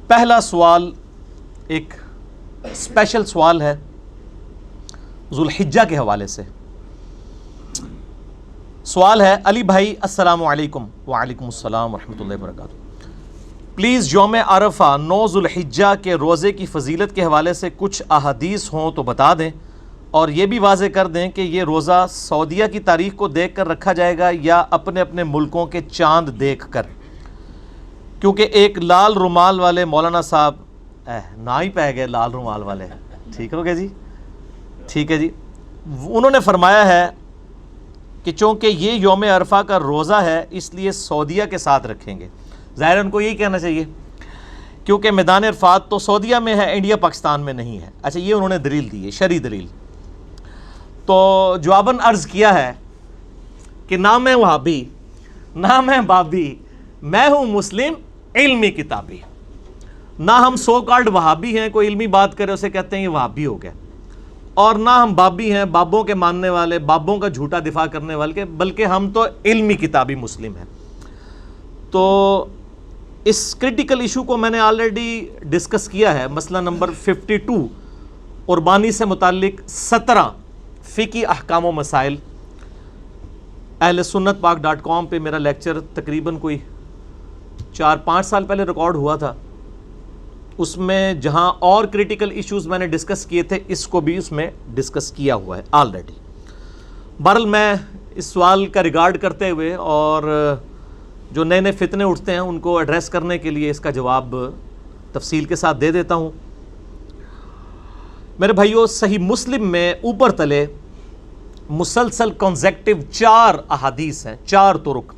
پہلا سوال ایک اسپیشل سوال ہے ذوالحجہ کے حوالے سے. سوال ہے علی بھائی السلام علیکم. وعلیکم السلام ورحمۃ اللہ وبرکاتہ. پلیز یوم عرفہ 9 ذوالحجہ کے روزے کی فضیلت کے حوالے سے کچھ احادیث ہوں تو بتا دیں، اور یہ بھی واضح کر دیں کہ یہ روزہ سعودیہ کی تاریخ کو دیکھ کر رکھا جائے گا یا اپنے اپنے ملکوں کے چاند دیکھ کر. کیونکہ ایک لال رومال والے مولانا صاحب نہ ہی پہ گئے لال رومال والے، ٹھیک ہو گیا جی، ٹھیک ہے جی، انہوں نے فرمایا ہے کہ چونکہ یہ یوم عرفہ کا روزہ ہے اس لیے سعودیہ کے ساتھ رکھیں گے. ظاہر ان کو یہی کہنا چاہیے کیونکہ میدان عرفات تو سعودیہ میں ہے، انڈیا پاکستان میں نہیں ہے. اچھا، یہ انہوں نے دلیل دی ہے، شرعی دلیل. تو جواباً عرض کیا ہے کہ نہ میں وہابی نہ میں بابی، میں ہوں مسلم علمی کتابی. نہ ہم سو کالڈ وہابی ہیں، کوئی علمی بات کرے اسے کہتے ہیں یہ وہابی ہو گیا، اور نہ ہم بابی ہیں بابوں کے ماننے والے، بابوں کا جھوٹا دفاع کرنے والے، بلکہ ہم تو علمی کتابی مسلم ہیں. تو اس کرٹیکل ایشو کو میں نے آلریڈی ڈسکس کیا ہے. مسئلہ نمبر 52 قربانی سے متعلق 17 فقہی احکام و مسائل. اہل سنت پاک.com پہ میرا لیکچر تقریباً کوئی 4-5 سال پہلے ریکارڈ ہوا تھا. اس میں جہاں اور کریٹیکل ایشوز میں نے ڈسکس کیے تھے، اس کو بھی اس میں ڈسکس کیا ہوا ہے آلریڈی. بہرحال میں اس سوال کا ریگارڈ کرتے ہوئے اور جو نئے نئے فتنے اٹھتے ہیں ان کو ایڈریس کرنے کے لیے اس کا جواب تفصیل کے ساتھ دے دیتا ہوں. میرے بھائیو، صحیح مسلم میں اوپر تلے مسلسل کنزیکٹیو 4 احادیث ہیں، 4 طرق.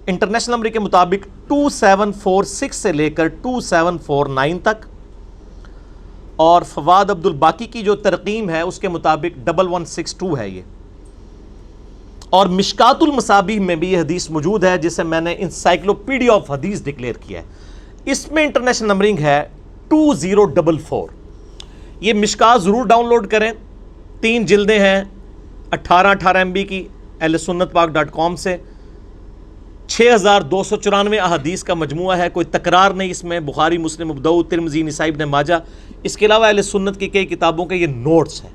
انٹرنیشنل نمبر کے مطابق 2746 سے لے کر 2749 تک، اور فواد عبد الباقی کی جو ترقیم ہے اس کے مطابق 1162 ہے یہ. اور مشکات المصابیح میں بھی یہ حدیث موجود ہے جسے میں نے انسائکلوپیڈیا آف حدیث ڈکلیئر کیا ہے. اس میں انٹرنیشنل نمبرنگ ہے 2044. یہ مشکات ضرور ڈاؤن لوڈ کریں، 3 جلدیں ہیں 18 MB کی اہل سنت پاک.com سے. 6294 احادیث کا مجموعہ ہے، کوئی تکرار نہیں اس میں. بخاری، مسلم، ابو داؤد، ترمذی، نسائی، ابن ماجہ، اس کے علاوہ اہل سنت کی کئی کتابوں کے یہ نوٹس ہیں.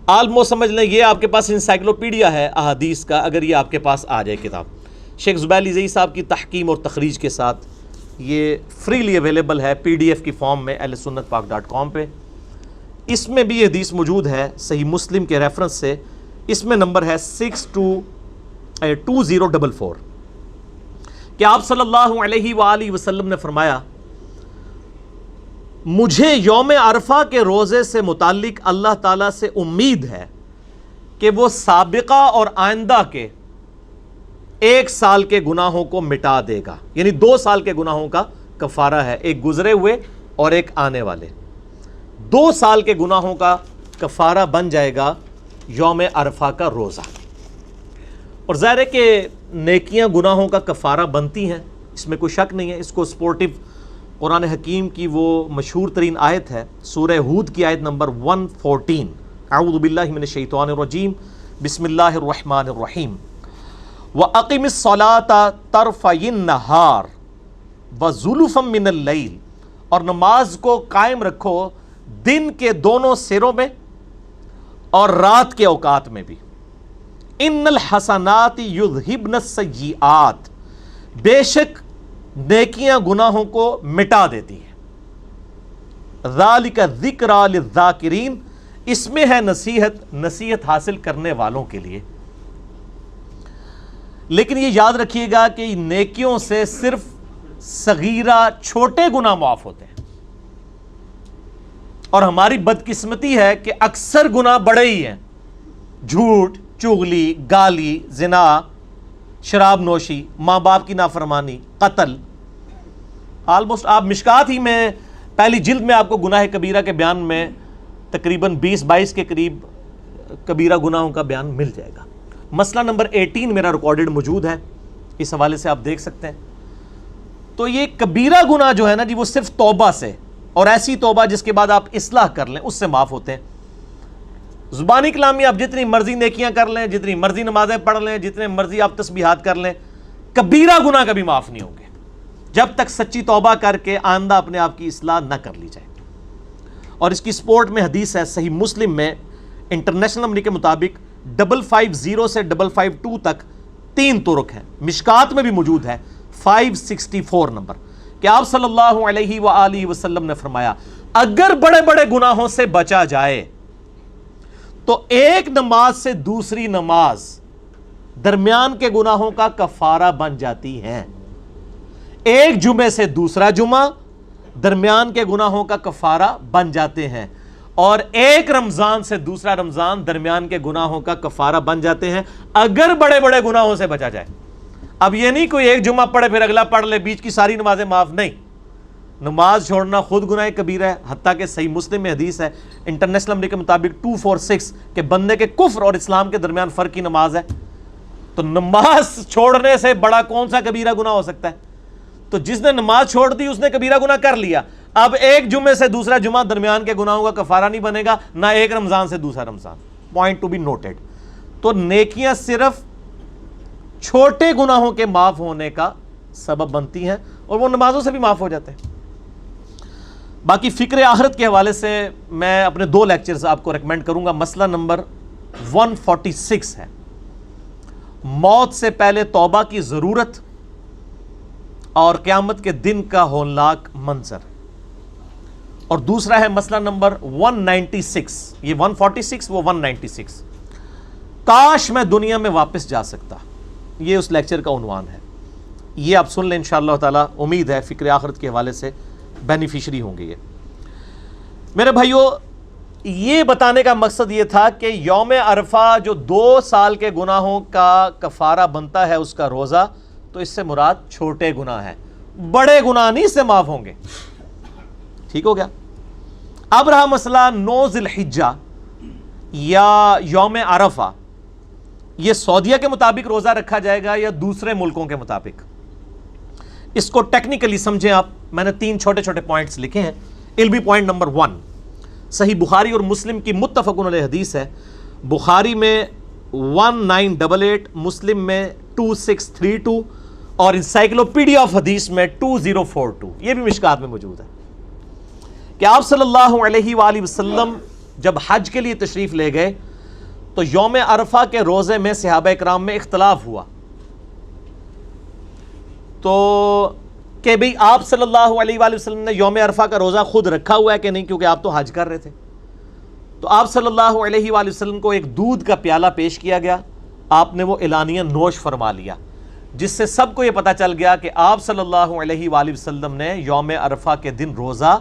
آلموسٹ سمجھ لیں یہ آپ کے پاس انسائکلوپیڈیا ہے احادیث کا، اگر یہ آپ کے پاس آ جائے کتاب. شیخ زبیر علی زئی صاحب کی تحقیم اور تخریج کے ساتھ یہ فریلی اویلیبل ہے PDF کی فارم میں اہل سنت پاک.com پہ. اس میں بھی یہ حدیث موجود ہے صحیح مسلم کے ریفرنس سے. اس میں نمبر ہے 2044 کہ آپ صلی اللہ علیہ وآلہ وسلم نے فرمایا، مجھے یوم عرفہ کے روزے سے متعلق اللہ تعالیٰ سے امید ہے کہ وہ سابقہ اور آئندہ کے 1 سال کے گناہوں کو مٹا دے گا. یعنی 2 سال کے گناہوں کا کفارہ ہے، ایک گزرے ہوئے اور ایک آنے والے. 2 سال کے گناہوں کا کفارہ بن جائے گا یوم عرفہ کا روزہ. اور ظاہر ہے کہ نیکیاں گناہوں کا کفارہ بنتی ہیں، اس میں کوئی شک نہیں ہے. اس کو سپورٹیو قرآن حکیم کی وہ مشہور ترین آیت ہے، سورہ ہود کی آیت نمبر 114. اعوذ باللہ من الشیطان الرجیم، بسم اللہ الرحمن الرحیم. وَأَقِمِ الصَّلَاةَ طَرْفَيِ النَّهَارِ وَزُلُفًا مِّنَ اللَّيْلِ، اور نماز کو قائم رکھو دن کے دونوں سروں میں اور رات کے اوقات میں بھی. ان الحسنات یذہبن السیئات، بے شک نیکیاں گناہوں کو مٹا دیتی ہیں. ذالک ذکریٰ للذاکرین، اس میں ہے نصیحت حاصل کرنے والوں کے لیے. لیکن یہ یاد رکھیے گا کہ نیکیوں سے صرف صغیرہ چھوٹے گناہ معاف ہوتے ہیں، اور ہماری بدقسمتی ہے کہ اکثر گناہ بڑے ہی ہیں. جھوٹ، چغلی، گالی، زنا، شراب نوشی، ماں باپ کی نافرمانی، قتل. آلموسٹ آپ مشکات ہی میں پہلی جلد میں آپ کو گناہ کبیرہ کے بیان میں تقریباً 20-22 کے قریب کبیرہ گناہوں کا بیان مل جائے گا. مسئلہ نمبر 18 میرا ریکارڈڈ موجود ہے، اس حوالے سے آپ دیکھ سکتے ہیں. تو یہ کبیرہ گناہ جو ہے نا جی، وہ صرف توبہ سے، اور ایسی توبہ جس کے بعد آپ اصلاح کر لیں، اس سے معاف ہوتے ہیں. زبانی کلامی آپ جتنی مرضی نیکیاں کر لیں، جتنی مرضی نمازیں پڑھ لیں، جتنے مرضی آپ تسبیحات کر لیں، کبیرہ گناہ کبھی معاف نہیں ہوں گے. جب تک سچی توبہ کر کے آئندہ اپنے آپ کی اصلاح نہ کر لی جائے. اور اس کی سپورٹ میں حدیث ہے صحیح مسلم میں انٹرنیشنل نمبر کے مطابق 550 سے 552 تک 3 طرق ہیں. مشکات میں بھی موجود ہے 564 نمبر کہ آپ صلی اللہ علیہ وآلہ وسلم نے فرمایا اگر بڑے بڑے گناہوں سے بچا جائے تو ایک نماز سے دوسری نماز درمیان کے گناہوں کا کفارہ بن جاتی ہے. ایک جمعے سے دوسرا جمعہ درمیان کے گناہوں کا کفارہ بن جاتے ہیں، اور ایک رمضان سے دوسرا رمضان درمیان کے گناہوں کا کفارہ بن جاتے ہیں اگر بڑے بڑے گناہوں سے بچا جائے. اب یہ نہیں کوئی ایک جمعہ پڑھے پھر اگلا پڑھ لے، بیچ کی ساری نمازیں معاف، نہیں. نماز چھوڑنا خود گناہ کبیرہ ہے، حتیٰ کہ صحیح مسلم میں حدیث ہے انٹرنیشنل نمبر کے مطابق 246 کہ بندے کے کفر اور اسلام کے درمیان فرق کی نماز ہے. تو نماز چھوڑنے سے بڑا کون سا کبیرہ گناہ ہو سکتا ہے؟ تو جس نے نماز چھوڑ دی اس نے کبیرہ گناہ کر لیا. اب ایک جمعے سے دوسرا جمعہ درمیان کے گناہوں کا کفارہ نہیں بنے گا، نہ ایک رمضان سے دوسرا Ramzan. Point to be noted. تو نیکیاں صرف چھوٹے گناہوں کے معاف ہونے کا سبب بنتی ہیں اور وہ نمازوں سے بھی معاف ہو جاتے ہیں. باقی فکر آخرت کے حوالے سے میں اپنے 2 لیکچرز آپ کو ریکمینڈ کروں گا. مسئلہ نمبر 146 ہے موت سے پہلے توبہ کی ضرورت اور قیامت کے دن کا ہولناک منظر. اور دوسرا ہے مسئلہ نمبر 196، یہ 146 وہ 196، کاش میں دنیا میں واپس جا سکتا. یہ اس لیکچر کا عنوان ہے. یہ آپ سن لیں انشاءاللہ تعالی. امید ہے فکر آخرت کے حوالے سے بینیفیشری ہوں گے. یہ میرے بھائیوں، یہ بتانے کا مقصد یہ تھا کہ یوم عرفہ جو 2 سال کے گناہوں کا کفارہ بنتا ہے اس کا روزہ، تو اس سے مراد چھوٹے گناہ ہیں، بڑے گناہ نہیں اس سے معاف ہوں گے. ٹھیک ہو گیا. اب رہا مسئلہ 9 ذی الحجہ یا یوم عرفہ، یہ سعودیہ کے مطابق روزہ رکھا جائے گا یا دوسرے ملکوں کے مطابق؟ اس کو ٹیکنیکلی سمجھیں آپ. میں نے 3 چھوٹے چھوٹے پوائنٹس لکھے ہیں. علمی پوائنٹ نمبر 1، صحیح بخاری اور مسلم کی متفق علیہ حدیث ہے. بخاری میں 1988، مسلم میں 2632 اور انسائکلوپیڈیا آف حدیث میں 2042. یہ بھی مشکات میں موجود ہے کہ آپ صلی اللہ علیہ وآلہ وسلم جب حج کے لیے تشریف لے گئے تو یوم عرفہ کے روزے میں صحابہ کرام میں اختلاف ہوا تو کہ بھئی آپ صلی اللہ علیہ وآلہ وسلم نے یوم عرفہ کا روزہ خود رکھا ہوا ہے کہ نہیں، کیونکہ آپ تو حج کر رہے تھے. تو آپ صلی اللہ علیہ وآلہ وسلم کو ایک دودھ کا پیالہ پیش کیا گیا، آپ نے وہ اعلانیہ نوش فرما لیا، جس سے سب کو یہ پتا چل گیا کہ آپ صلی اللہ علیہ وآلہ وسلم نے یوم عرفہ کے دن روزہ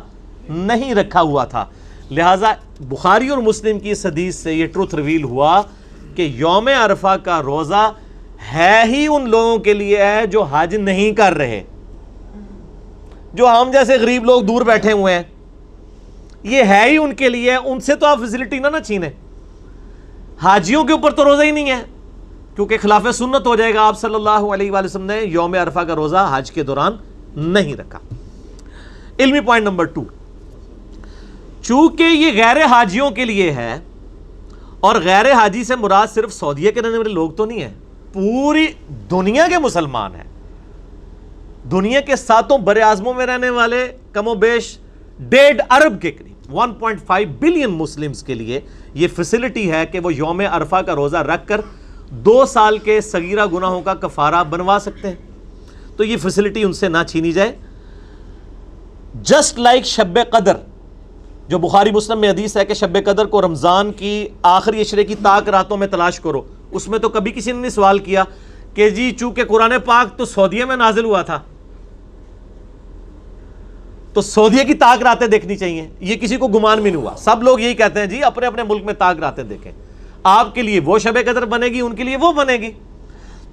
نہیں رکھا ہوا تھا. لہٰذا بخاری اور مسلم کی اس حدیث سے یہ ٹروتھ ریویل ہوا کہ یوم عرفہ کا روزہ ہے ہی ان لوگوں کے لیے ہے جو حج نہیں کر رہے. جو ہم جیسے غریب لوگ دور بیٹھے ہوئے ہیں یہ ہے ہی ان کے لیے. ان سے تو آپ فیسلٹی نہ چھینیں. حاجیوں کے اوپر تو روزہ ہی نہیں ہے کیونکہ خلاف سنت ہو جائے گا. آپ صلی اللہ علیہ وآلہ وسلم نے یوم عرفہ کا روزہ حج کے دوران نہیں رکھا. علمی پوائنٹ نمبر 2، چونکہ یہ غیر حاجیوں کے لیے ہے اور غیر حاجی سے مراد صرف سعودیہ کے رہنے والے لوگ تو نہیں ہیں، پوری دنیا کے مسلمان ہیں. دنیا کے 7 بر اعظموں میں رہنے والے کم و بیش 1.5 ارب کے قریب 1.5 بلین مسلمز کے لیے یہ فیسلٹی ہے کہ وہ یوم عرفہ کا روزہ رکھ کر 2 سال کے صغیرہ گناہوں کا کفارہ بنوا سکتے ہیں. تو یہ فیسلٹی ان سے نہ چھینی جائے. جسٹ لائک شب قدر، جو بخاری مسلم میں حدیث ہے کہ شب قدر کو رمضان کی آخری عشرے کی طاق راتوں میں تلاش کرو. اس میں تو کبھی کسی نے نہیں سوال کیا کہ جی چونکہ قرآن پاک تو سعودیہ میں نازل ہوا تھا تو سعودیہ کی طاق راتیں دیکھنی چاہیے. یہ کسی کو گمان بھی نہیں ہوا. سب لوگ یہی کہتے ہیں جی اپنے اپنے ملک میں طاق راتیں دیکھیں. آپ کے لیے وہ شب قدر بنے گی، ان کے لیے وہ بنے گی.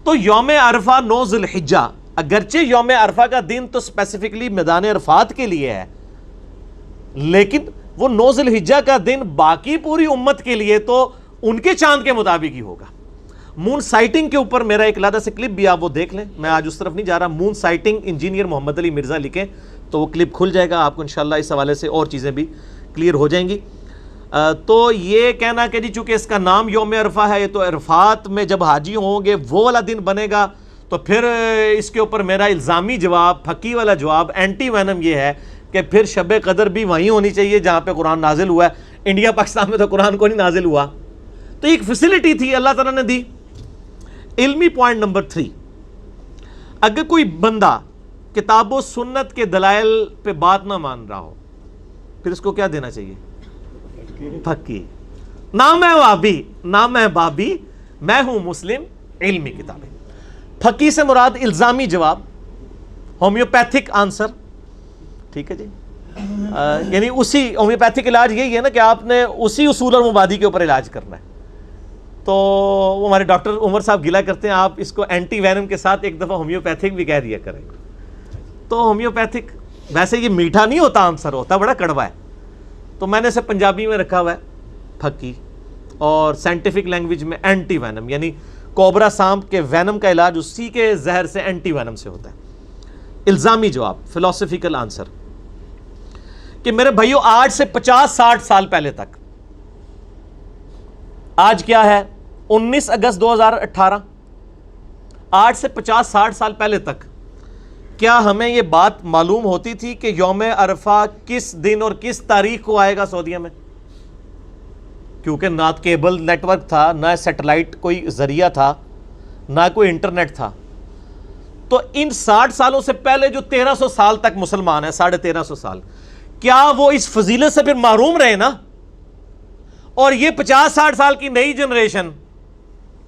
تو یوم عرفہ 9 ذی الحجہ، اگرچہ یوم عرفہ کا دن تو اسپیسیفکلی میدان عرفات کے لیے ہے، لیکن وہ 9 ذی الحجہ کا دن باقی پوری امت کے لیے تو ان کے چاند کے مطابق ہی ہوگا. مون سائٹنگ کے اوپر میرا ایک علیحدہ سے کلپ بھی آپ وہ دیکھ لیں. میں آج اس طرف نہیں جا رہا. مون سائٹنگ انجینئر محمد علی مرزا لکھیں تو وہ کلپ کھل جائے گا آپ کو انشاءاللہ. اس حوالے سے اور چیزیں بھی کلیئر ہو جائیں گی. تو یہ کہنا کہ جی چونکہ اس کا نام یوم عرفہ ہے تو عرفات میں جب حاجی ہوں گے وہ والا دن بنے گا تو پھر اس کے اوپر میرا الزامی جواب، پھکی والا جواب، اینٹی وینم یہ ہے کہ پھر شب قدر بھی وہیں ہونی چاہیے جہاں پہ قرآن نازل ہوا ہے. انڈیا پاکستان میں تو قرآن کو نہیں نازل ہوا. تو ایک فیسلٹی تھی اللہ تعالیٰ نے دی. علمی پوائنٹ نمبر 3، اگر کوئی بندہ کتاب و سنت کے دلائل پہ بات نہ مان رہا ہو پھر اس کو کیا دینا چاہیے؟ پھکی. نہ میں وابی نہ میں بابی، میں ہوں مسلم، علمی کتابیں. پھکی سے مراد الزامی جواب، ہومیوپیتھک آنسر. ٹھیک ہے جی، یعنی اسی ہومیوپیتھک علاج یہی ہے نا کہ آپ نے اسی اصول اور مبادی کے اوپر علاج کرنا ہے. تو وہ ہمارے ڈاکٹر عمر صاحب گلا کرتے ہیں آپ اس کو اینٹی وینم کے ساتھ ایک دفعہ ہومیوپیتھک بھی کہہ دیا کریں. تو ہومیوپیتھک ویسے یہ میٹھا نہیں ہوتا آنسر، ہوتا بڑا کڑوا ہے. تو میں نے اسے پنجابی میں رکھا ہوا ہے پھکی، اور سائنٹیفک لینگویج میں اینٹی وینم، یعنی کوبرا سانپ کے وینم کا علاج اسی کے زہر سے، اینٹی وینم سے ہوتا ہے. الزامی جواب، فلسفیکل آنسر، کہ میرے بھائیو آج سے 50-60 سال پہلے تک، آج کیا ہے 19 اگست 2018، آج سے 50-60 سال پہلے تک کیا ہمیں یہ بات معلوم ہوتی تھی کہ یوم عرفہ کس دن اور کس تاریخ کو آئے گا سعودیہ میں؟ کیونکہ نہ کیبل نیٹ ورک تھا، نہ سیٹلائٹ کوئی ذریعہ تھا، نہ کوئی انٹرنیٹ تھا. تو ان 60 سالوں سے پہلے جو 1300 سال تک مسلمان ہیں، 1350 سال، کیا وہ اس فضیلت سے پھر محروم رہے نا؟ اور یہ 50-60 سال کی نئی جنریشن،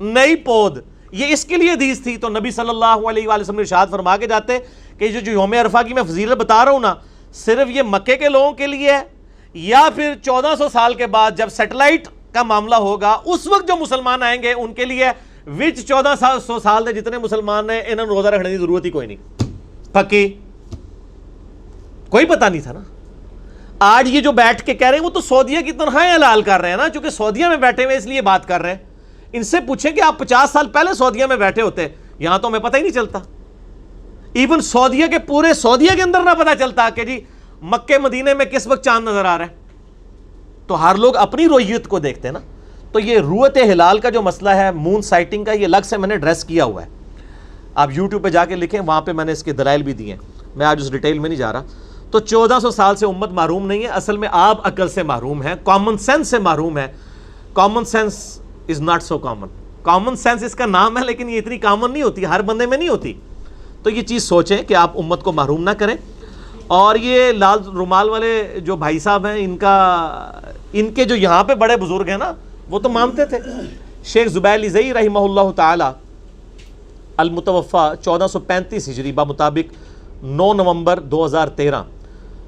نئی پود، یہ اس کے لیے حدیث تھی. تو نبی صلی اللہ علیہ وآلہ وسلم نے ارشاد فرما کے جاتے کہ جو یوم عرفہ کی میں فضیلت بتا رہا ہوں نا، صرف یہ مکے کے لوگوں کے لیے ہے، یا پھر 1400 سال کے بعد جب سیٹلائٹ کا معاملہ ہوگا اس وقت جو مسلمان آئیں گے ان کے لیے، وچ 1400 سال دے جتنے مسلمان ہیں انہوں نے روزہ رکھنے کی ضرورت ہی کوئی نہیں. پکی کوئی پتہ نہیں تھا نا. آج یہ جو بیٹھ کے کہہ رہے ہیں وہ تو سعودیہ کی تنخواہیں حلال کر رہے ہیں نا، چونکہ سعودیہ میں بیٹھے ہوئے اس لیے بات کر رہے ہیں. ان سے پوچھیں کہ آپ 50 سال پہلے سعودیہ میں بیٹھے ہوتے، یہاں تو ہمیں پتہ ہی نہیں چلتا. ایون سعودیہ کے پورے سعودیہ کے اندر نہ پتہ چلتا کہ جی مکے مدینے میں کس وقت چاند نظر آ رہا ہے. تو ہر لوگ اپنی رویت کو دیکھتے ہیں نا. تو یہ رویت ہلال کا جو مسئلہ ہے، مون سائٹنگ کا، یہ الگ سے میں نے ایڈریس کیا ہوا ہے. آپ یوٹیوب پہ جا کے لکھیں، وہاں پہ میں نے اس کے دلائل بھی دیے ہیں. میں آج اس ڈیٹیل میں نہیں جا رہا. تو 1400 سال سے امت محروم نہیں ہے، اصل میں آپ عقل سے محروم ہیں، کامن سینس سے محروم ہے. Common sense is not so common. Common sense اس کا نام ہے لیکن یہ اتنی کامن نہیں ہوتی، ہر بندے میں نہیں ہوتی. تو یہ چیز سوچیں کہ آپ امت کو محروم نہ کریں. اور یہ لال رومال والے جو بھائی صاحب ہیں، ان کے جو یہاں پہ بڑے بزرگ ہیں نا، وہ تو مانتے تھے. شیخ زبیر لزئی رحمہ اللہ تعالی المتوفا 1435 ہجری بمطابق 9 نومبر 2013،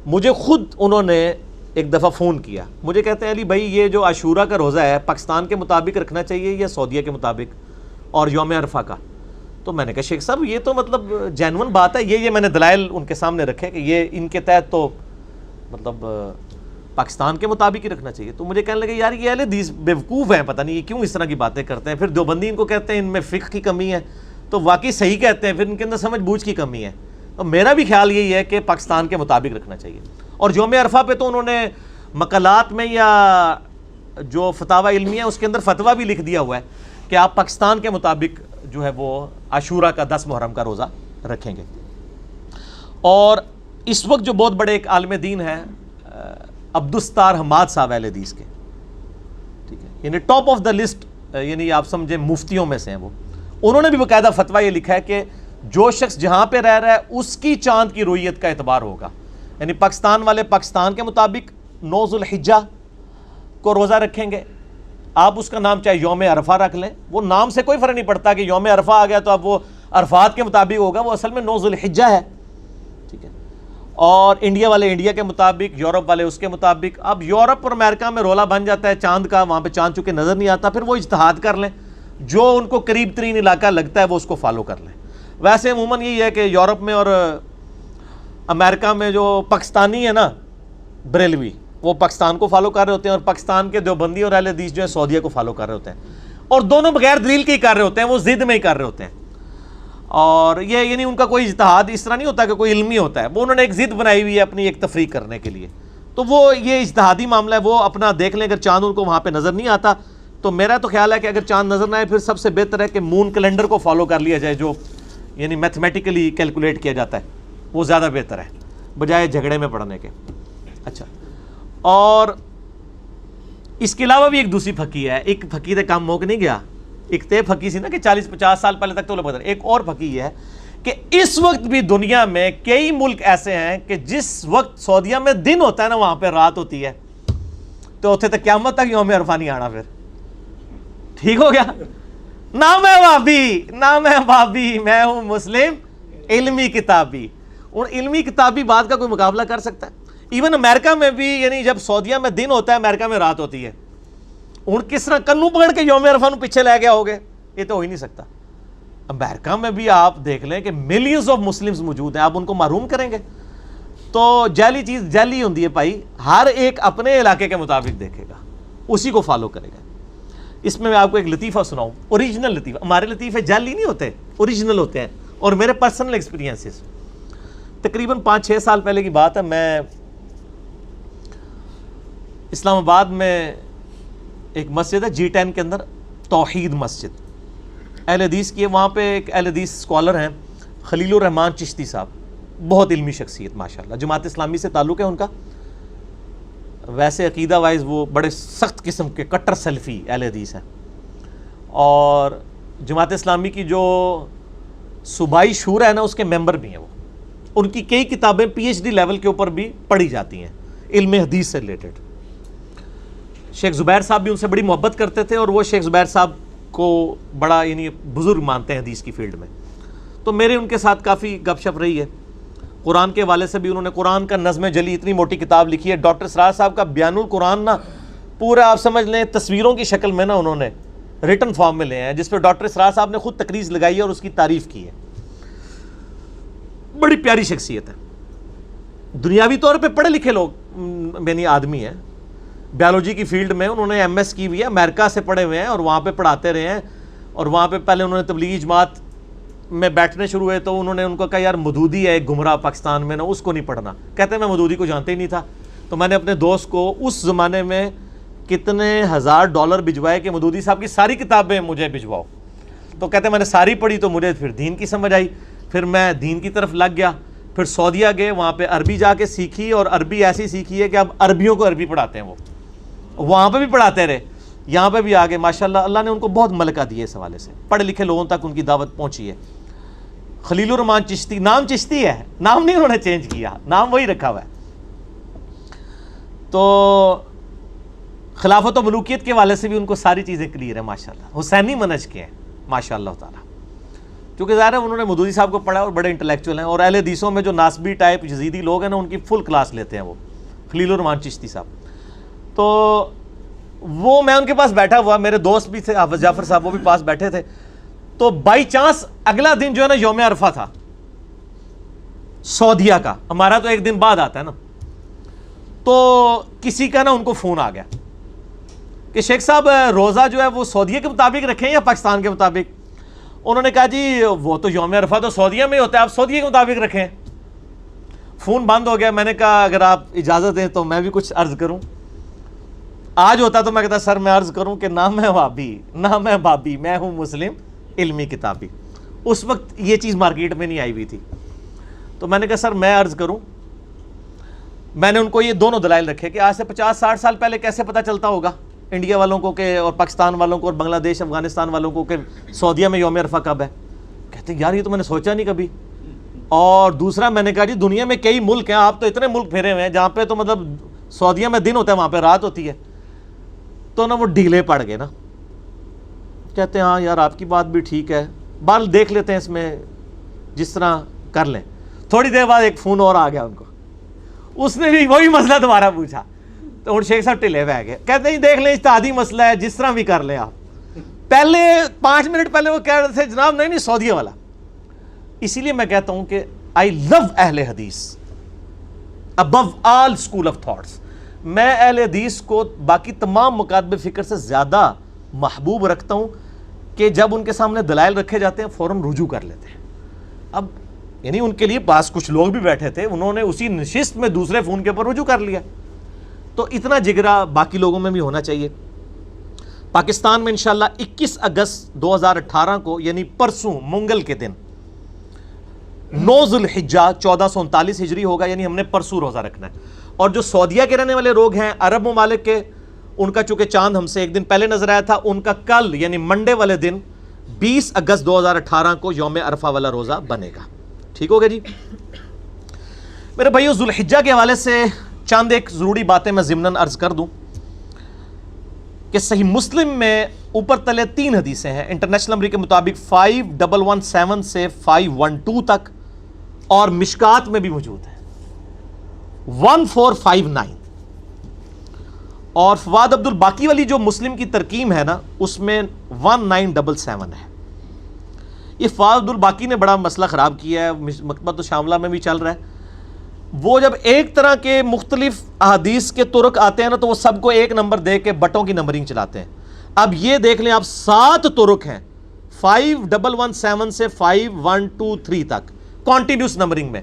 مجھے خود انہوں نے ایک دفعہ فون کیا. مجھے کہتے ہیں علی بھائی یہ جو عاشورہ کا روزہ ہے پاکستان کے مطابق رکھنا چاہیے یا سعودیہ کے مطابق، اور یوم عرفہ کا؟ تو میں نے کہا شیخ صاحب یہ تو مطلب جینون بات ہے. یہ میں نے دلائل ان کے سامنے رکھے کہ یہ ان کے تحت تو مطلب پاکستان کے مطابق ہی رکھنا چاہیے. تو مجھے کہنے لگے یار یہ اہل حدیث بیوقوف ہیں، پتہ نہیں یہ کیوں اس طرح کی باتیں کرتے ہیں. پھر دیوبندی ان کو کہتے ہیں ان میں فقہ کی کمی ہے، تو واقعی صحیح کہتے ہیں، پھر ان کے اندر سمجھ بوجھ کی کمی ہے. تو میرا بھی خیال یہی ہے کہ پاکستان کے مطابق رکھنا چاہیے. اور یوم عرفہ پہ تو انہوں نے مقالات میں یا جو فتاوی علمیہ اس کے اندر فتویٰ بھی لکھ دیا ہوا ہے کہ آپ پاکستان کے مطابق جو ہے وہ عاشورہ کا 10 محرم کا روزہ رکھیں گے. اور اس وقت جو بہت بڑے ایک عالم دین ہیں عبدالستار حماد صاحب اہل حدیث کے، ٹھیک ہے، یعنی ٹاپ آف دا لسٹ، یعنی آپ سمجھیں مفتیوں میں سے ہیں وہ. انہوں نے بھی باقاعدہ فتویٰ یہ لکھا ہے کہ جو شخص جہاں پہ رہ رہا ہے اس کی چاند کی رویت کا اعتبار ہوگا. یعنی پاکستان والے پاکستان کے مطابق 9 ذوالحجہ کو روزہ رکھیں گے. آپ اس کا نام چاہے یوم عرفہ رکھ لیں، وہ نام سے کوئی فرق نہیں پڑتا کہ یوم عرفہ آ گیا تو اب وہ عرفات کے مطابق ہوگا، وہ اصل میں 9 ذوالحجہ ہے. ٹھیک ہے. اور انڈیا والے انڈیا کے مطابق، یورپ والے اس کے مطابق. اب یورپ اور امریکہ میں رولا بن جاتا ہے چاند کا، وہاں پہ چاند چونکہ نظر نہیں آتا، پھر وہ اجتہاد کر لیں، جو ان کو قریب ترین علاقہ لگتا ہے وہ اس کو فالو کر لیں. ویسے عموماً یہی ہے کہ یورپ میں اور امریکہ میں جو پاکستانی ہے نا بریلوی، وہ پاکستان کو فالو کر رہے ہوتے ہیں، اور پاکستان کے دیوبندی اور اہل حدیث جو ہے سعودیہ کو فالو کر رہے ہوتے ہیں. اور دونوں بغیر دلیل کے ہی کر رہے ہوتے ہیں، وہ ضد میں ہی کر رہے ہوتے ہیں. اور یہ یعنی ان کا کوئی اجتہاد اس طرح نہیں ہوتا کہ کوئی علمی ہوتا ہے، وہ انہوں نے ایک ضد بنائی ہوئی ہے اپنی ایک تفریح کرنے کے لیے. تو وہ یہ اجتہادی معاملہ ہے، وہ اپنا دیکھ لیں. اگر چاند ان کو وہاں پہ نظر نہیں آتا تو میرا تو خیال ہے کہ اگر چاند نظر نہ آئے پھر سب سے بہتر ہے کہ مون کیلنڈر کو فالو کر لیا جائے جو یعنی میتھمیٹیکلی کیلکولیٹ کیا جاتا ہے، وہ زیادہ بہتر ہے بجائے جھگڑے میں پڑھنے کے. اچھا، اور اس کے علاوہ بھی ایک دوسری پھکی ہے. ایک پھکی سے کام موک نہیں گیا، ایک تے پھکی سی نا کہ 40-50 سال پہلے تک تو لوگ بدل. ایک اور پھکی یہ ہے کہ اس وقت بھی دنیا میں کئی ملک ایسے ہیں کہ جس وقت سعودیہ میں دن ہوتا ہے نا وہاں پہ رات ہوتی ہے، تو اتنے تک قیامت تک یوم عرفہ نہیں آنا. پھر ٹھیک ہو گیا. نام ہے وابی، نام ہے وابی، میں ہوں مسلم علمی کتابی. اور علمی کتابی بات کا کوئی مقابلہ کر سکتا ہے؟ ایون امریکہ میں بھی، یعنی جب سعودیہ میں دن ہوتا ہے امریکہ میں رات ہوتی ہے. ہوں کس طرح کنو پکڑ کے یوم عرفہ پیچھے لے گیا ہوگے؟ یہ تو ہو ہی نہیں سکتا. امریکہ میں بھی آپ دیکھ لیں کہ ملینز آف مسلمز موجود ہیں، آپ ان کو محروم کریں گے؟ تو جعلی چیز جعلی ہوتی ہے بھائی. ہر ایک اپنے علاقے کے مطابق دیکھے گا، اسی کو فالو کرے گا. اس میں آپ کو ایک لطیفہ سناؤں، اوریجنل لطیفہ. ہمارے لطیفے جعلی نہیں ہوتے، اوریجنل ہوتے ہیں. اور میرے پرسنل ایکسپیرینسز، تقریباً 5-6 سال پہلے کی بات ہے. میں اسلام آباد میں ایک مسجد ہے G10 کے اندر، توحید مسجد، اہل حدیث کی ہے. وہاں پہ ایک اہل حدیث اسکالر ہیں خلیل الرحمان چشتی صاحب، بہت علمی شخصیت ماشاءاللہ. جماعت اسلامی سے تعلق ہے ان کا. ویسے عقیدہ وائز وہ بڑے سخت قسم کے کٹر سلفی اہل حدیث ہیں. اور جماعت اسلامی کی جو صوبائی شورا ہے نا اس کے ممبر بھی ہیں وہ. ان کی کئی کتابیں PhD لیول کے اوپر بھی پڑھی جاتی ہیں علم حدیث سے ریلیٹڈ. شیخ زبیر صاحب بھی ان سے بڑی محبت کرتے تھے، اور وہ شیخ زبیر صاحب کو بڑا یعنی بزرگ مانتے ہیں حدیث کی فیلڈ میں. تو میرے ان کے ساتھ کافی گپ شپ رہی ہے. قرآن کے حوالے سے بھی انہوں نے قرآن کا نظم جلی اتنی موٹی کتاب لکھی ہے. ڈاکٹر سراج صاحب کا بیان القرآن نا پورا آپ سمجھ لیں تصویروں کی شکل میں نا انہوں نے ریٹن فارم میں لے ہیں، جس پہ ڈاکٹر سراج صاحب نے خود تقریر لگائی ہے اور اس کی تعریف کی ہے. بڑی پیاری شخصیت ہے. دنیاوی طور پہ پڑھے لکھے لوگ یعنی آدمی ہیں. بیالوجی کی فیلڈ میں انہوں نے MS کی ہوئی ہے، امریکہ سے پڑھے ہوئے ہیں اور وہاں پہ پڑھاتے رہے ہیں. اور وہاں پہ پہلے انہوں نے تبلیغی جماعت میں بیٹھنے شروع ہوئے تو انہوں نے ان کو کہا یار مودودی ہے ایک گمراہ پاکستان میں نا، اس کو نہیں پڑھنا. کہتے ہیں میں مودودی کو جانتے ہی نہیں تھا. تو میں نے اپنے دوست کو اس زمانے میں کتنے $1000 بھجوائے کہ مودودی صاحب کی ساری کتابیں مجھے بھجواؤ. تو کہتے ہیں میں نے ساری پڑھی تو مجھے پھر دین کی سمجھ آئی، پھر میں دین کی طرف لگ گیا. پھر سعودیہ گئے، وہاں پہ عربی جا کے سیکھی، اور عربی ایسی سیکھی ہے کہ اب عربیوں کو عربی پڑھاتے ہیں. وہ وہاں پہ بھی پڑھاتے رہے، یہاں پہ بھی آگے ماشاءاللہ. اللہ نے ان کو بہت ملکہ دی ہے اس حوالے سے، پڑھے لکھے لوگوں تک ان کی دعوت پہنچی ہے. خلیل الرحمان چشتی، نام چشتی ہے، نام نہیں انہوں نے چینج کیا، نام وہی رکھا ہوا ہے. تو خلافت و ملوکیت کے حوالے سے بھی ان کو ساری چیزیں کلیئر ہیں ماشاءاللہ. حسینی منہج کے ہیں ماشاءاللہ تعالیٰ، کیونکہ ظاہر ہے انہوں نے مودودی صاحب کو پڑھا اور بڑے انٹلیکچوئل ہیں. اور اہل حدیثوں میں جو ناسبی ٹائپ یزیدی لوگ ہیں نا ان کی فل کلاس لیتے ہیں وہ خلیل الرحمان چشتی صاحب. تو وہ میں ان کے پاس بیٹھا ہوا، میرے دوست بھی تھے حافظ جعفر صاحب، وہ بھی پاس بیٹھے تھے. تو بائی چانس اگلا دن جو ہے نا یوم عرفہ تھا سعودیہ کا، ہمارا تو ایک دن بعد آتا ہے نا. تو کسی کا نا ان کو فون آ گیا کہ شیخ صاحب روزہ جو ہے وہ سعودیہ کے مطابق رکھیں یا پاکستان کے مطابق. انہوں نے کہا جی وہ تو یوم عرفہ تو سعودیہ میں ہوتا ہے، آپ سعودیہ کے مطابق رکھیں. فون بند ہو گیا. میں نے کہا اگر آپ اجازت دیں تو میں بھی کچھ عرض کروں. آج ہوتا تو میں کہتا سر میں عرض کروں کہ نام ہے وابی، نام ہے بابی، میں ہوں مسلم علمی کتابی. اس وقت یہ چیز مارکیٹ میں نہیں آئی ہوئی تھی. تو میں نے کہا سر میں عرض کروں. میں نے ان کو یہ دونوں دلائل رکھے کہ آج سے 50-60 سال پہلے کیسے پتہ چلتا ہوگا انڈیا والوں کو کہ اور پاکستان والوں کو اور بنگلہ دیش افغانستان والوں کو کہ سعودیہ میں یوم عرفہ کب ہے. کہتے ہیں یار یہ تو میں نے سوچا نہیں کبھی. اور دوسرا میں نے کہا جی دنیا میں کئی ملک ہیں، آپ تو اتنے ملک پھیرے ہوئے ہیں جہاں پہ تو مطلب سعودیہ میں دن ہوتا ہے وہاں پہ رات ہوتی ہے. تو نا وہ ڈھیلے پڑ گئے نا. کہتے ہیں ہاں یار آپ کی بات بھی ٹھیک ہے، بال دیکھ لیتے ہیں اس میں جس طرح کر لیں. تھوڑی دیر بعد ایک فون اور آ گیا ان کو، اس نے بھی وہی مسئلہ دوبارہ پوچھا. تو ہوں شیخ صاحب ٹلے ہوئے گئے. کہتے ہیں دیکھ لیں اجتہادی مسئلہ ہے، جس طرح بھی کر لیں آپ. پہلے 5 منٹ پہلے وہ کہہ رہے تھے جناب نہیں سعودیہ والا. اسی لیے میں کہتا ہوں کہ آئی لو اہل حدیث ابو آل اسکول آف تھاٹس. میں اہل حدیث کو باقی تمام مکاتب فکر سے زیادہ محبوب رکھتا ہوں کہ جب ان کے سامنے دلائل رکھے جاتے ہیں فوراً رجوع کر لیتے ہیں. اب یعنی ان کے لیے پاس کچھ لوگ بھی بیٹھے تھے، انہوں نے اسی نشست میں دوسرے فون کے اوپر رجوع کر لیا. تو اتنا جگرا باقی لوگوں میں بھی ہونا چاہیے. پاکستان میں انشاءاللہ 21 اگست 2018 کو یعنی پرسوں منگل کے دن 9 ذوالحجہ 1439 ہجری ہوگا، یعنی ہم نے پرسوں روزہ رکھنا ہے۔ اور جو سعودیہ کے رہنے والے لوگ ہیں، عرب ممالک کے، ان کا چونکہ چاند ہم سے ایک دن پہلے نظر آیا تھا، ان کا کل یعنی منڈے والے دن 20 اگست 2018 کو یوم عرفہ والا روزہ بنے گا۔ ٹھیک ہو گیا جی؟ میرے بھائیو، ذوالحجہ کے حوالے سے چند ایک ضروری باتیں میں ضمناً عرض کر دوں کہ صحیح مسلم میں اوپر تلے 3 حدیثیں ہیں انٹرنیشنل نمبر کے مطابق 5117 سے 512 تک، اور مشکات میں بھی موجود ہے 1459، اور فواد عبد الباقی والی جو مسلم کی ترکیم ہے نا اس میں 1977 ہے۔ یہ فواد عبد الباقی نے بڑا مسئلہ خراب کیا ہے، مکتبۃ الشاملہ میں بھی چل رہا ہے۔ وہ جب ایک طرح کے مختلف احادیث کے طرق آتے ہیں نا تو وہ سب کو ایک نمبر دے کے بٹوں کی نمبرنگ چلاتے ہیں۔ اب یہ دیکھ لیں آپ 7 طرق ہیں 5117 سے 5123 تک کانٹینیوس نمبرنگ میں،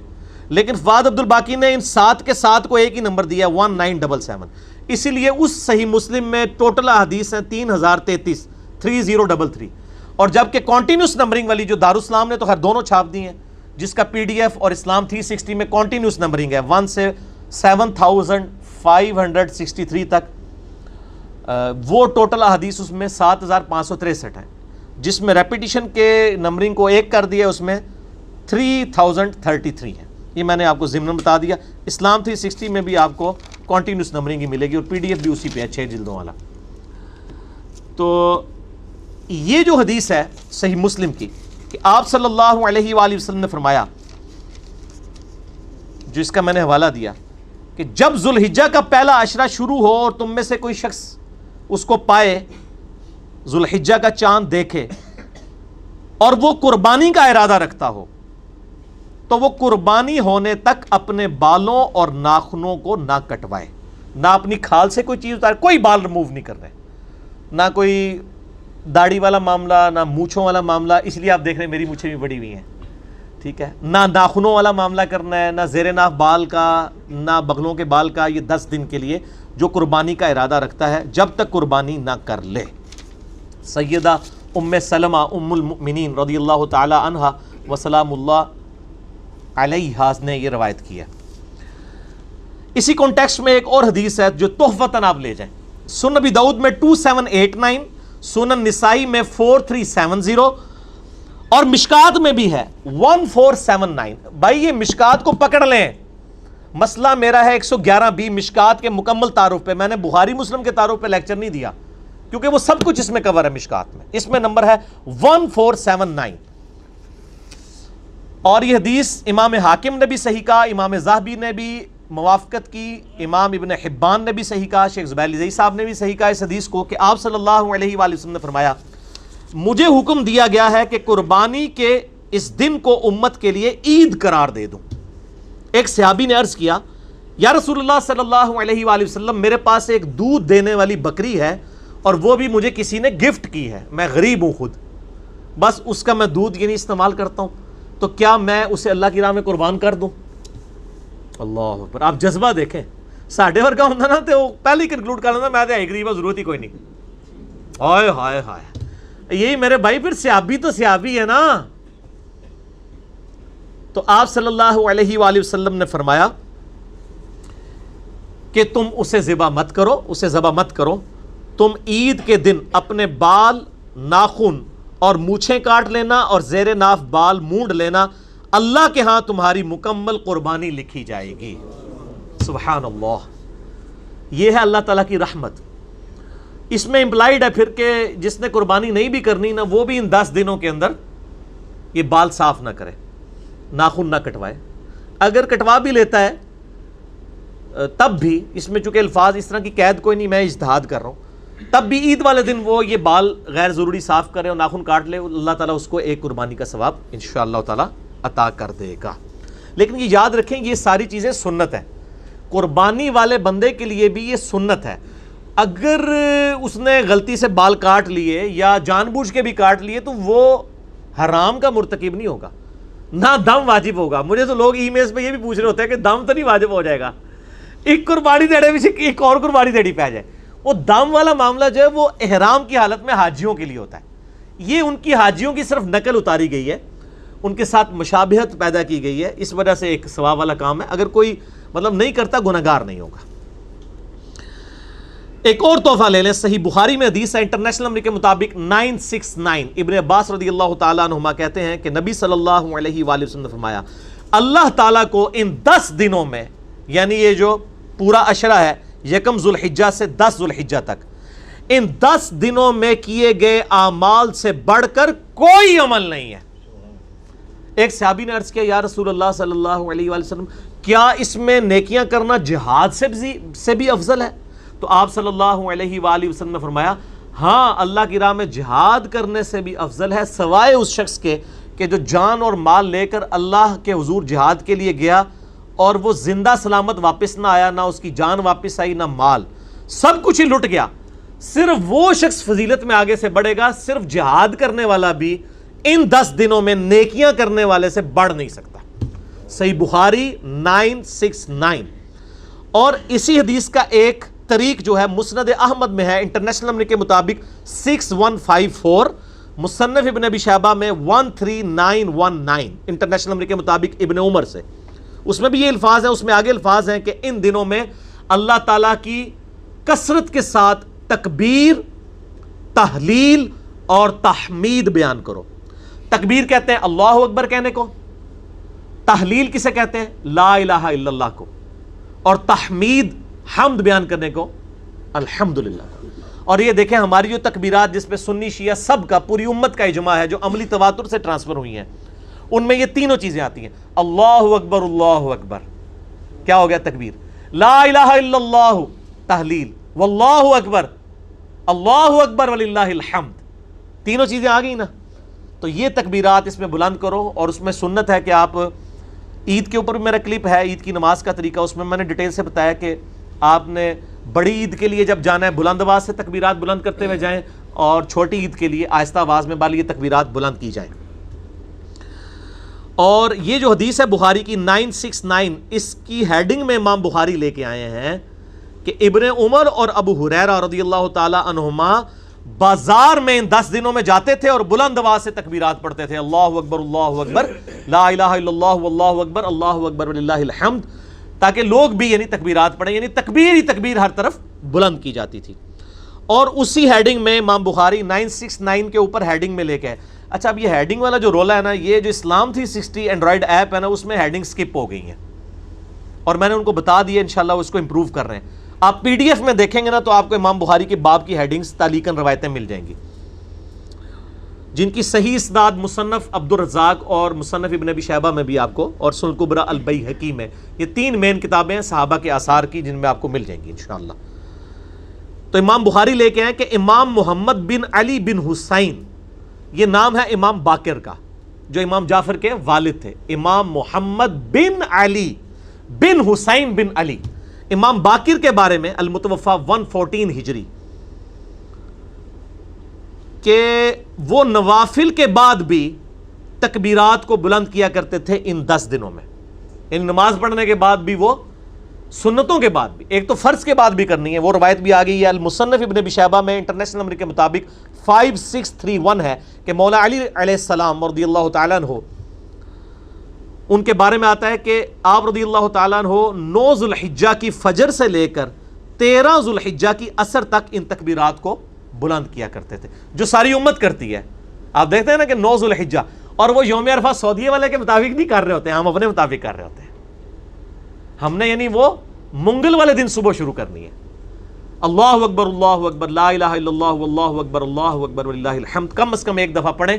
لیکن فواد عبد الباقی نے ان 7 کے ساتھ کو ایک ہی نمبر دیا 1977، اسی لیے اس صحیح مسلم میں ٹوٹل احادیث ہیں 3033 3033، اور جبکہ کانٹینیوس نمبرنگ والی جو دارالاسلام نے تو خیر دونوں چھاپ دی ہیں، جس کا پی ڈی ایف اور اسلام 360 میں کانٹینیوس نمبرنگ ہے 1 سے 7563 تک، وہ ٹوٹل احادیث اس میں 7563 ہیں، جس میں ریپیٹیشن کے نمبرنگ کو ایک کر دیا اس میں 3033 ہے۔ یہ میں نے آپ کو ضمن بتا دیا۔ اسلام 360 میں بھی آپ کو کانٹینیوس نمبرنگ ہی ملے گی، اور پی ڈی ایف بھی اسی پہ ہے 6 جلدوں والا۔ تو یہ جو حدیث ہے صحیح مسلم کی کہ آپ صلی اللہ علیہ وآلہ وسلم نے فرمایا، جو اس کا میں نے حوالہ دیا، کہ جب ذوالحجہ کا پہلا عشرہ شروع ہو اور تم میں سے کوئی شخص اس کو پائے، ذوالحجہ کا چاند دیکھے، اور وہ قربانی کا ارادہ رکھتا ہو، تو وہ قربانی ہونے تک اپنے بالوں اور ناخنوں کو نہ کٹوائے، نہ اپنی کھال سے کوئی چیز اتارے، کوئی بال ریموو نہیں کرنے، نہ کوئی داڑھی والا معاملہ، نہ مونچھوں والا معاملہ، اس لیے آپ دیکھ رہے ہیں میری مونچھیں بھی بڑی ہوئی ہیں، ٹھیک ہے، نہ ناخنوں والا معاملہ کرنا ہے، نہ زیر ناف بال کا، نہ بغلوں کے بال کا۔ یہ 10 دن کے لیے جو قربانی کا ارادہ رکھتا ہے جب تک قربانی نہ کر لے۔ سیدہ ام سلمہ ام المؤمنین رضی اللہ تعالی عنہا وسلام اللہ علیہا نے یہ روایت کی ہے۔ اسی کانٹیکسٹ میں ایک اور حدیث ہے جو تحفتاً آپ لے جائیں، سنن ابی داؤد میں 2789، سنن نسائی میں 4370، اور مشکات میں بھی ہے 1479۔ بھائی یہ مشکات کو پکڑ لیں، مسئلہ میرا ہے 111B مشکات کے مکمل تعارف پہ۔ میں نے بخاری مسلم کے تعارف پہ لیکچر نہیں دیا کیونکہ وہ سب کچھ اس میں کور ہے مشکات میں، اس میں نمبر ہے 1479۔ اور یہ حدیث امام حاکم نے بھی صحیح کہا، امام ذہبی نے بھی موافقت کی، امام ابن حبان نے بھی صحیح کہا، شیخ زبیر الزئی صاحب نے بھی صحیح کہا اس حدیث کو، کہ آپ صلی اللہ علیہ وآلہ وسلم نے فرمایا، مجھے حکم دیا گیا ہے کہ قربانی کے اس دن کو امت کے لیے عید قرار دے دوں۔ ایک صحابی نے عرض کیا، یا رسول اللہ صلی اللہ علیہ وآلہ وسلم، میرے پاس ایک دودھ دینے والی بکری ہے اور وہ بھی مجھے کسی نے گفٹ کی ہے، میں غریب ہوں خود، بس اس کا میں دودھ نہیں استعمال کرتا ہوں، تو کیا میں اسے اللہ کی راہ میں قربان کر دوں؟ اللہ اکبر، آپ جذبہ دیکھیں، ساڈے ورگا ہوتا نا تو پہلے ہی کنکلوڈ کر لینا میں تو غریب ہوں، ضرورت ہی کوئی نہیں۔ ہائے ہائے ہائے، یہی میرے بھائی پھر صحابی تو صحابی ہے نا۔ تو آپ صلی اللہ علیہ وآلہ وسلم نے فرمایا کہ تم اسے ذبح مت کرو، اسے ذبح مت کرو، تم عید کے دن اپنے بال، ناخن اور مونچھیں کاٹ لینا اور زیر ناف بال مونڈ لینا، اللہ کے ہاں تمہاری مکمل قربانی لکھی جائے گی۔ سبحان اللہ، یہ ہے اللہ تعالیٰ کی رحمت۔ اس میں امپلائیڈ ہے پھر کہ جس نے قربانی نہیں بھی کرنی نا، وہ بھی ان 10 دنوں کے اندر یہ بال صاف نہ کرے، ناخن نہ کٹوائے، اگر کٹوا بھی لیتا ہے تب بھی، اس میں چونکہ الفاظ اس طرح کی قید کوئی نہیں، میں اجتہاد کر رہا ہوں، تب بھی عید والے دن وہ یہ بال غیر ضروری صاف کرے اور ناخن کاٹ لے، اللہ تعالیٰ اس کو ایک قربانی کا ثواب انشاءاللہ تعالیٰ عطا کر دے گا۔ لیکن یہ یاد رکھیں یہ ساری چیزیں سنت ہیں، قربانی والے بندے کے لیے بھی یہ سنت ہے۔ اگر اس نے غلطی سے بال کاٹ لیے یا جان بوجھ کے بھی کاٹ لیے تو وہ حرام کا مرتکب نہیں ہوگا، نہ دم واجب ہوگا۔ مجھے تو لوگ ای میلز پہ یہ بھی پوچھ رہے ہوتے ہیں کہ دم تو نہیں واجب ہو جائے گا، ایک قربانی دینے میں ایک اور قربانی دیڑی پہ آ جائے۔ وہ دم والا معاملہ جو ہے وہ احرام کی حالت میں حاجیوں کے لیے ہوتا ہے، یہ ان کی حاجیوں کی صرف نقل اتاری گئی ہے، ان کے ساتھ مشابہت پیدا کی گئی ہے، اس وجہ سے ایک ثواب والا کام ہے، اگر کوئی مطلب نہیں کرتا گنہگار نہیں ہوگا۔ ایک اور تحفہ لے لیں، صحیح بخاری میں حدیث ہے، انٹرنیشنل نمبر کے مطابق 969، ابن عباس رضی اللہ تعالیٰ عنہما کہتے ہیں کہ نبی صلی اللہ علیہ وآلہ وسلم نے فرمایا اللہ تعالیٰ کو ان 10 دنوں میں، یعنی یہ جو پورا عشرہ ہے یکم ذوالحجہ سے 10 ذوالحجہ تک، ان 10 دنوں میں کیے گئے اعمال سے بڑھ کر کوئی عمل نہیں ہے۔ ایک صحابی نے عرض کیا یا رسول اللہ صلی اللہ علیہ وآلہ وسلم کیا اس میں نیکیاں کرنا جہاد سے بھی افضل ہے؟ تو آپ صلی اللہ علیہ وآلہ وسلم نے فرمایا ہاں، اللہ کی راہ میں جہاد کرنے سے بھی افضل ہے، سوائے اس شخص کے کہ جو جان اور مال لے کر اللہ کے حضور جہاد کے لیے گیا اور وہ زندہ سلامت واپس نہ آیا، نہ اس کی جان واپس آئی نہ مال، سب کچھ ہی لٹ گیا، صرف وہ شخص فضیلت میں آگے سے بڑھے گا، صرف جہاد کرنے والا بھی ان 10 دنوں میں نیکیاں کرنے والے سے بڑھ نہیں سکتا۔ صحیح بخاری 969۔ اور اسی حدیث کا ایک طریق جو ہے مسند احمد میں ہے، انٹرنیشنل نمبر کے مطابق 6154، مصنف ابن ابی شیبہ میں 13919، انٹرنیشنل نمبر کے مطابق ابن عمر سے، اس میں بھی یہ الفاظ ہیں، اس میں آگے الفاظ ہیں کہ ان دنوں میں اللہ تعالیٰ کی کثرت کے ساتھ تکبیر، تحلیل اور تحمید بیان کرو۔ تکبیر کہتے ہیں اللہ اکبر کہنے کو، تحلیل کسے کہتے ہیں لا الہ الا اللہ کو، اور تحمید حمد بیان کرنے کو الحمدللہ۔ اور یہ دیکھیں ہماری جو تکبیرات جس پہ سنی شیعہ سب کا، پوری امت کا اجماع ہے، جو عملی تواتر سے ٹرانسفر ہوئی ہیں، ان میں یہ تینوں چیزیں آتی ہیں، اللہ اکبر اللہ اکبر کیا ہو گیا تکبیر، لا الہ الا اللہ تحلیل، واللہ اکبر اللہ اکبر وللہ الحمد، تینوں چیزیں آ گئی نا۔ تو یہ تکبیرات اس میں بلند کرو، اور اس میں سنت ہے کہ آپ عید کے اوپر بھی میرا کلپ ہے، عید کی نماز کا طریقہ، اس میں نے ڈیٹیل سے بتایا کہ آپ نے بڑی عید کے لیے جب جانا ہے بلند آواز سے تکبیرات بلند کرتے ہوئے جائیں، اور چھوٹی عید کے لیے آہستہ آواز میں بالی تکبیرات بلند کی جائیں۔ اور یہ جو حدیث ہے بخاری کی 969، اس کی ہیڈنگ میں امام بخاری لے کے آئے ہیں کہ ابن عمر اور ابو ہریرہ رضی اللہ تعالی عنہما بازار میں ان 10 دنوں میں جاتے تھے اور بلند آواز سے تکبیرات پڑھتے تھے، اللہ اکبر لا الہ الا اللہ واللہ اکبر وللہ الحمد، تاکہ لوگ بھی یعنی تکبیرات پڑھیں، یعنی تکبیر ہی تکبیر ہر طرف بلند کی جاتی تھی۔ اور اسی ہیڈنگ میں امام بخاری 969 کے اوپر ہیڈنگ میں لے کے آئے۔ اچھا، اب یہ ہیڈنگ والا جو رولا ہے نا، یہ جو اسلام 360 اینڈرائڈ ایپ ہے نا، اس میں ہیڈنگ سکپ ہو گئی ہیں، اور میں نے ان کو بتا دیا، انشاءاللہ اس کو امپروو کر رہے ہیں۔ آپ پی ڈی ایف میں دیکھیں گے نا تو آپ کو امام بخاری کے باب کی ہیڈنگز تعلیقاً روایتیں مل جائیں گی، جن کی صحیح اسناد مصنف عبد الرزاق اور مصنف ابن ابی شیبہ میں بھی آپ کو، اور سنن کبریٰ البیہقی میں، یہ 3 مین کتابیں ہیں صحابہ کے آثار کی، جن میں آپ کو مل جائیں گی انشاءاللہ۔ تو امام بخاری لے کے آئے کہ امام محمد بن علی بن حسین، یہ نام ہے امام باقر کا جو امام جعفر کے والد تھے، امام محمد بن علی بن حسین بن علی، امام باقر کے بارے میں المتوفا 114 ہجری، کہ وہ نوافل کے بعد بھی تکبیرات کو بلند کیا کرتے تھے ان 10 دنوں میں، ان نماز پڑھنے کے بعد بھی، وہ سنتوں کے بعد بھی، ایک تو فرض کے بعد بھی کرنی ہے، وہ روایت بھی آ گئی ہے المصنف ابن ابی شیبہ میں، انٹرنیشنل نمبر کے مطابق 5631 ہے کہ مولا علی علیہ السلام رضی اللہ تعالیٰ عنہ، ان کے بارے میں آتا ہے کہ آپ رضی اللہ تعالیٰ عنہ 9 ذوالحجہ کی فجر سے لے کر 13 ذوالحجہ کی عصر تک ان تکبیرات کو بلند کیا کرتے تھے، جو ساری امت کرتی ہے۔ آپ دیکھتے ہیں نا کہ 9 ذوالحجہ، اور وہ یوم عرفہ سعودیہ والے کے مطابق نہیں کر رہے ہوتے ہیں، ہم اپنے مطابق کر رہے ہوتے ہیں، ہم نے یعنی وہ منگل والے دن صبح شروع کرنی ہے، اللہ اکبر لا الہ الا اللہ واللہ اکبر وللہ الحمد، کم از کم ایک دفعہ پڑھیں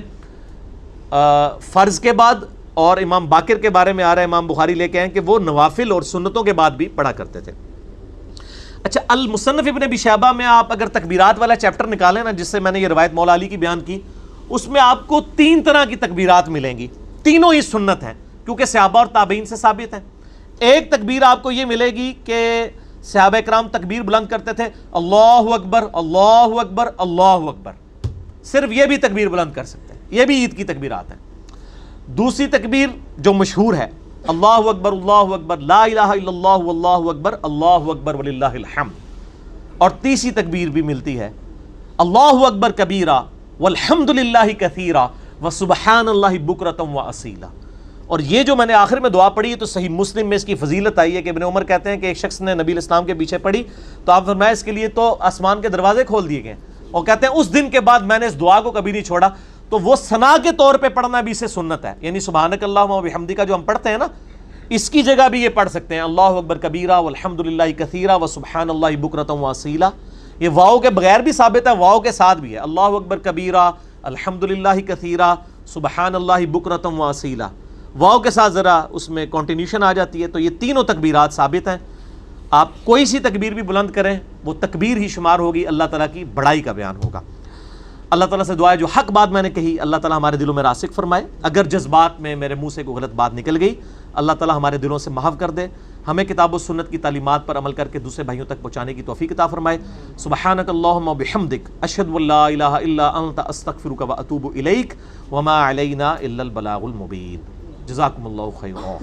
فرض کے بعد۔ اور امام باقر کے بارے میں آ رہا ہے، امام بخاری لے کے آئے کہ وہ نوافل اور سنتوں کے بعد بھی پڑھا کرتے تھے۔ اچھا، المصنف ابن ابی شیبہ میں آپ اگر تکبیرات والا چیپٹر نکالیں نا، جس سے میں نے یہ روایت مولا علی کی بیان کی، اس میں آپ کو 3 طرح کی تکبیرات ملیں گی، تینوں ہی سنت ہیں کیونکہ صحابہ اور تابعین سے ثابت ہیں۔ ایک تکبیر آپ کو یہ ملے گی کہ صحابہ کرام تکبیر بلند کرتے تھے، اللہ اکبر اللہ اکبر اللہ اکبر، صرف یہ بھی تکبیر بلند کر سکتے ہیں، یہ بھی عید کی تکبیرات ہیں۔ دوسری تکبیر جو مشہور ہے، اللہ اکبر لا الہ الا اللہ واللہ اکبر وللہ الحمد، اور تیسری تکبیر بھی ملتی ہے، اللہ اکبر کبیرہ والحمد للہ کثیرہ وسبحان اللہ بکرۃ واصیلا۔ اور یہ جو میں نے آخر میں دعا پڑھی ہے تو صحیح مسلم میں اس کی فضیلت آئی ہے کہ ابن عمر کہتے ہیں کہ ایک شخص نے نبی الاسلام کے پیچھے پڑھی تو آپ فرمایا اس کے لیے تو آسمان کے دروازے کھول دیے گئے، اور کہتے ہیں اس دن کے بعد میں نے اس دعا کو کبھی نہیں چھوڑا۔ تو وہ ثنا کے طور پہ پڑھنا بھی اسے سنت ہے، یعنی سبحانک اللہم و بحمدک جو ہم پڑھتے ہیں نا، اس کی جگہ بھی یہ پڑھ سکتے ہیں اللہ اکبر کبیرہ والحمد للہ کثیرہ وسبحان اللہ بکرۃ واصیلا۔ یہ واؤ کے بغیر بھی ثابت ہے، واؤ کے ساتھ بھی ہے، اللہ اکبر کبیرہ الحمد للہ کثیرہ سبحان اللہ بکرۃ واصیلا۔ واؤ کے ساتھ ذرا اس میں کنٹینیوشن آ جاتی ہے، تو یہ تینوں تکبیرات ثابت ہیں۔ آپ کوئی سی تکبیر بھی بلند کریں وہ تکبیر ہی شمار ہوگی، اللہ تعالیٰ کی بڑائی کا بیان ہوگا۔ اللہ تعالیٰ سے دعا ہے جو حق بات میں نے کہی اللہ تعالیٰ ہمارے دلوں میں راسخ فرمائے، اگر جذبات میں میرے منہ سے کوئی غلط بات نکل گئی اللہ تعالیٰ ہمارے دلوں سے محو کر دے، ہمیں کتاب و سنت کی تعلیمات پر عمل کر کے دوسرے بھائیوں تک پہنچانے کی توفیق عطا فرمائے۔ سبحانک اللہم و بحمدک اشہد ان لا الہ الا انت استغفرک و اتوب الیک وما علینا الا البلاغ المبین۔ جزاکم اللہ خیرا۔